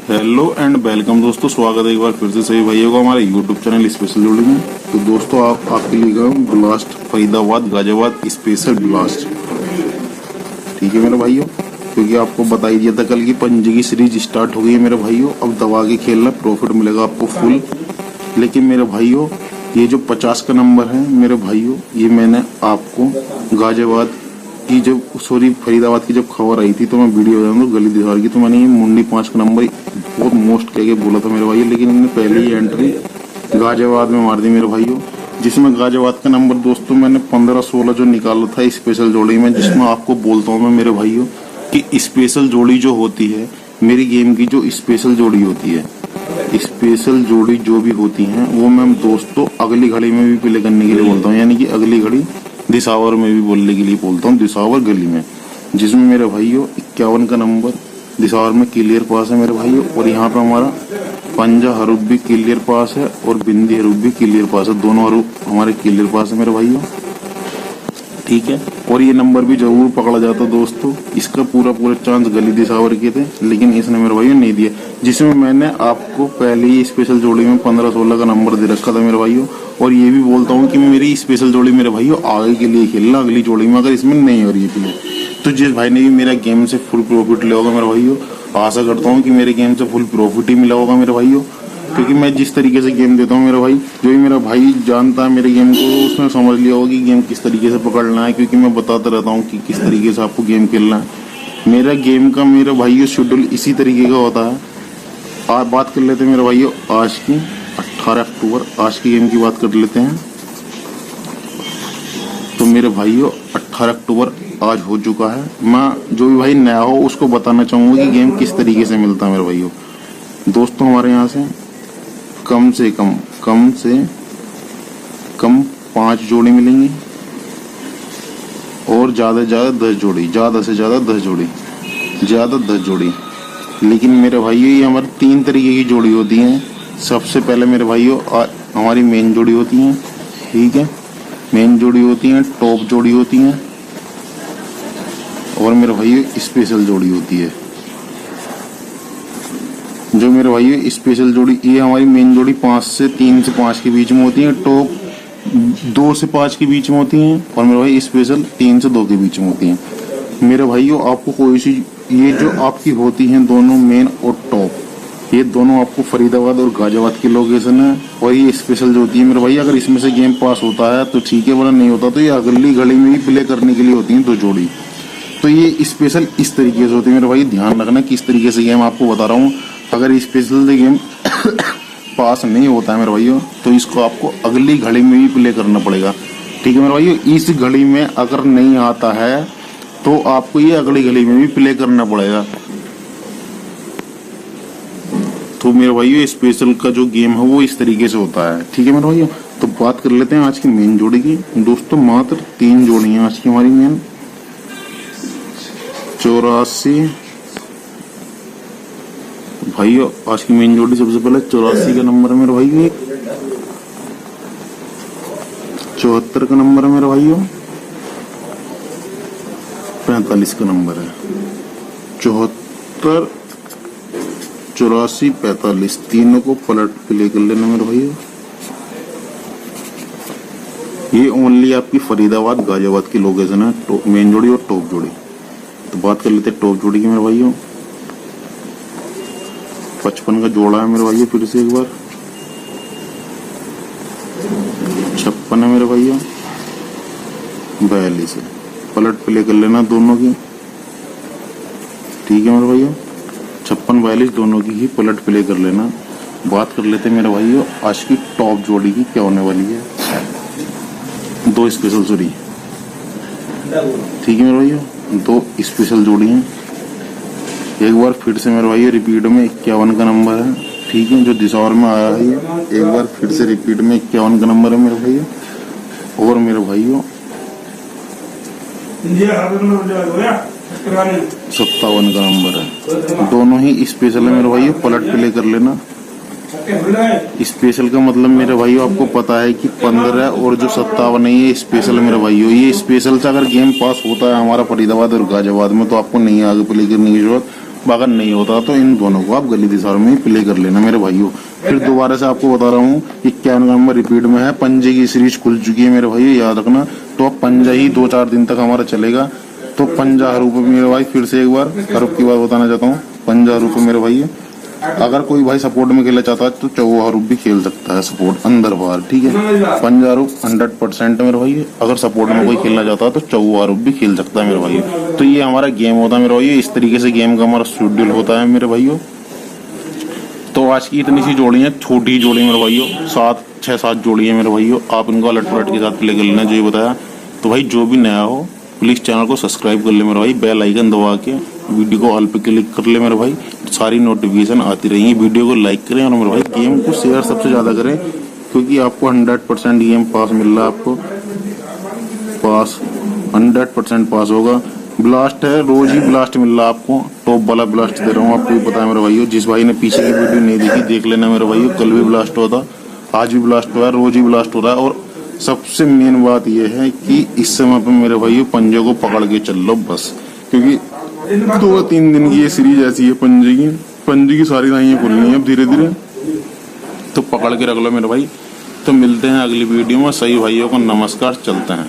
Hello and welcome दोस्तों, स्वागत है एक बार फिर से सभी भाइयों का हमारे यूट्यूब चैनल स्पेशल जोड़ी में। तो दोस्तों आपके लिए गया blast Faridabad Ghaziabad special blast. ठीक है मेरे भाइयों, क्योंकि आपको बता ही दिया था कल की पंजे की सीरीज स्टार्ट हो गई है मेरे भाइयों। अब दबा के खेलना, प्रॉफिट मिलेगा आपको फुल। लेकिन मेरे भाइयों ये जो 50 का नंबर है मेरे भाइयों, ये मैंने आपको गाजियाबाद की जब फरीदाबाद की जब खबर आई थी तो मैं वीडियो बना दूं गली दीवार की, तो मैंने ये मुंडी 5 का नंबर बहुत मोस्ट कह के बोला था मेरे भाई। लेकिन इन्होंने पहले ही एंट्री गाजियाबाद में मार दी मेरे भाइयों, जिसमें गाजियाबाद का नंबर दोस्तों मैंने 15-16 जो निकाला था स्पेशल जोड़ी में, जिसमें आपको बोलता हूँ मैं मेरे भाइयों कि स्पेशल जोड़ी जो होती है मेरी गेम की, जो स्पेशल जोड़ी होती है, स्पेशल जोड़ी जो भी होती है वो मैं दोस्तों अगली घड़ी में भी प्ले करने के लिए बोलता हूँ, यानी कि अगली घड़ी दिसावर में भी बोलने के लिए बोलता हूँ, दिसावर गली में, जिसमें मेरे भाइयों 51 का नंबर दिसावर में क्लियर पास है मेरे भाइयों। और यहाँ पे हमारा पंजा हरूफ भी क्लियर पास है और बिंदी हरूफ भी क्लियर पास है, दोनों हरूफ हमारे क्लियर पास है मेरे भाइयों। ठीक है, और ये नंबर भी जरूर पकड़ा जाता दोस्तों, इसका पूरा चांस गली दिसावर के थे, लेकिन इसने मेरे भाइयों नहीं दिया, जिसमें मैंने आपको पहले ही स्पेशल जोड़ी में 15-16 का नंबर दे रखा था मेरे भाइयों। और ये भी बोलता हूँ कि मेरी स्पेशल जोड़ी मेरे भाइयों आगे के लिए खेलना, अगली जोड़ी में अगर इसमें नहीं हो रही है प्ले, तो जिस भाई ने भी मेरा गेम से फुल प्रॉफिट लिया होगा मेरे भाइयों, आशा करता हूँ कि मेरे गेम से फुल प्रॉफिट ही मिला होगा मेरे भाइयों। क्योंकि मैं जिस तरीके से गेम देता हूँ मेरे भाई, जो भी मेरा भाई जानता है मेरे गेम को, उसने समझ लिया होगा कि गेम किस तरीके से पकड़ना है, क्योंकि मैं बताता रहता हूँ कि किस तरीके से आपको गेम खेलना है। मेरा गेम का मेरे भाइयों शेड्यूल इसी तरीके का होता है। आज बात कर लेते हैं मेरे भाइयों आज की 18 अक्टूबर, आज की गेम की बात कर लेते हैं। तो मेरे भाइयों 18 अक्टूबर आज हो चुका है। मैं जो भी भाई नया हो उसको बताना चाहूंगा कि गेम किस तरीके से मिलता है मेरे भाइयों। दोस्तों हमारे यहाँ से कम से कम 5 जोड़ी मिलेंगी और ज्यादा से ज्यादा 10 जोड़ी, ज्यादा से ज्यादा 10 जोड़ी, ज्यादा 10 जोड़ी। लेकिन मेरे भाइयों ये हमारी 3 तरीके की जोड़ी होती हैं। सबसे पहले मेरे भाइयों हमारी मेन जोड़ी होती है, ठीक है, मेन जोड़ी होती है, टॉप जोड़ी होती है, और मेरे भाइयों स्पेशल जोड़ी होती है। जो मेरे भाइयों स्पेशल जोड़ी, ये हमारी मेन जोड़ी 3 से 5 के बीच में होती है, टॉप 2 से 5 के बीच में होती हैं, और मेरे भाई स्पेशल 3 से 2 के बीच में होती हैं। मेरे भाइयों आपको कोई सी ये जो आपकी होती हैं दोनों मेन और टॉप, ये दोनों आपको फरीदाबाद और गाजियाबाद की लोकेशन है। और ये स्पेशल जो होती है मेरे भाई, अगर इसमें से गेम पास होता है तो ठीक है, वरना नहीं होता तो ये अगली घड़ी में भी प्ले करने के लिए होती है 2 जोड़ी। तो ये स्पेशल इस तरीके से होती है मेरे भाई, ध्यान रखना किस तरीके से गेम आपको बता रहा हूँ। अगर स्पेशल गेम पास नहीं होता है मेरे भाइयों तो इसको आपको अगली घड़ी में भी प्ले करना पड़ेगा। ठीक है मेरे भाइयों, इस घड़ी में अगर नहीं आता है तो आपको ये अगली घड़ी में भी प्ले करना पड़ेगा। तो मेरे भाइयों स्पेशल का जो गेम है वो इस तरीके से होता है। ठीक है मेरे भाइयों, तो बात कर लेते हैं आज की मेन जोड़ी की। दोस्तों मात्र 3 जोड़ी हैं आज की हमारी मेन। 84 भाइयों आज की मेन जोड़ी, सबसे पहले 84 का नंबर है मेरे भाइयों, 74 का नंबर है मेरे भाइयों, 45 का नंबर है। 74, 84, 45 तीनों को पलट प्ले कर लेना मेरे भाइयों। ये ओनली आपकी फरीदाबाद गाजियाबाद की लोकेशन है, मेन जोड़ी और टॉप जोड़ी। तो बात कर लेते हैं टॉप जोड़ी की मेरे भाइयों। 55 का जोड़ा है मेरे भाइयों, फिर से एक बार 56 है मेरे भाइयों, 42 है। पलट प्ले कर लेना दोनों की, ठीक है मेरे भाइयों, 56-42 दोनों की ही पलट प्ले कर लेना। बात कर लेते हैं मेरे भाइयों आज की टॉप जोड़ी की क्या होने वाली है। 2 स्पेशल जोड़ी, ठीक है मेरे भाइयों, 2 स्पेशल जोड़ी हैं। एक बार फिर से मेरे भाइयों रिपीट में 51 का नंबर है, ठीक है, जो दिसावर में आया है। एक बार फिर से रिपीट में 51 का नंबर है मेरे भाइयों। और मेरे भाइयों 57 का नंबर है, दोनों ही स्पेशल है मेरे भाइयों, पलट प्ले कर लेना। स्पेशल का मतलब मेरे भाइयों आपको पता है कि 15 और जो 57 है ये स्पेशल मेरे भाइयों। ये स्पेशल से अगर गेम पास होता है हमारा फरीदाबाद और गाजियाबाद में तो आपको नहीं आगे प्ले करने की जरूरत, अगर नहीं होता तो इन दोनों को आप गली दिशाओं में ही प्ले कर लेना मेरे भाइयों। फिर दोबारा से आपको बता रहा हूँ कि क्या नंबर रिपीट में है, पंजे की सीरीज खुल चुकी है मेरे भाइयों, याद रखना। तो अब पंजा ही 2-4 दिन तक हमारा चलेगा। तो 50 रुपये मेरे भाई, फिर से एक बार हरूप की बात बताना चाहता हूँ, 50 रुपये मेरे भाई। अगर कोई भाई सपोर्ट में खेलना चाहता है तो 54 रुपये भी खेल सकता है सपोर्ट अंदर बाहर, ठीक है। 50 रुपये 100% मेरे भाई। अगर सपोर्ट में कोई खेलना चाहता है तो 54 रुपये भी खेल सकता है मेरे भाई। तो ये हमारा गेम होता है मेरे भाई, इस तरीके से गेम का हमारा शेड्यूल होता है मेरे भाइयों। तो आज की इतनी सी जोड़ी है, छोटी जोड़ी मेरे भाइयों, 6-7 जोड़ी है मेरे भाइयों। आप इनको अलर्ट पलट के साथ प्ले कर लेना जो ये बताया। तो भाई जो भी नया हो प्लीज चैनल को सब्सक्राइब कर ले मेरे भाई, बेल आइकन दबा के वीडियो को ऑल पे क्लिक कर ले मेरे भाई, सारी नोटिफिकेशन आती रहेंगी। वीडियो को लाइक करें और मेरे भाई गेम को शेयर सबसे ज्यादा करें, क्योंकि आपको 100% गेम पास मिल रहा है, आपको पास 100% पास होगा। ब्लास्ट है, रोज ही ब्लास्ट मिल रहा है आपको, टॉप वाला ब्लास्ट दे रहा हूँ आपको, पता है मेरे भाइयों। जिस भाई ने पीछे की वीडियो नहीं देखी देख लेना मेरे भाइयों, कल भी ब्लास्ट हुआ था, आज भी ब्लास्ट हुआ है, रोज ही ब्लास्ट हो रहा है। और सबसे मेन बात यह है कि इस समय पे मेरे भाइयों पंजे को पकड़ के चल लो बस, क्योंकि 2-3 दिन की ये सीरीज ऐसी है पंजे की सारी राहियां खुलनी है अब धीरे धीरे, तो पकड़ के रख लो मेरे भाई। तो मिलते हैं अगली वीडियो में, सही भाइयों को नमस्कार, चलते हैं।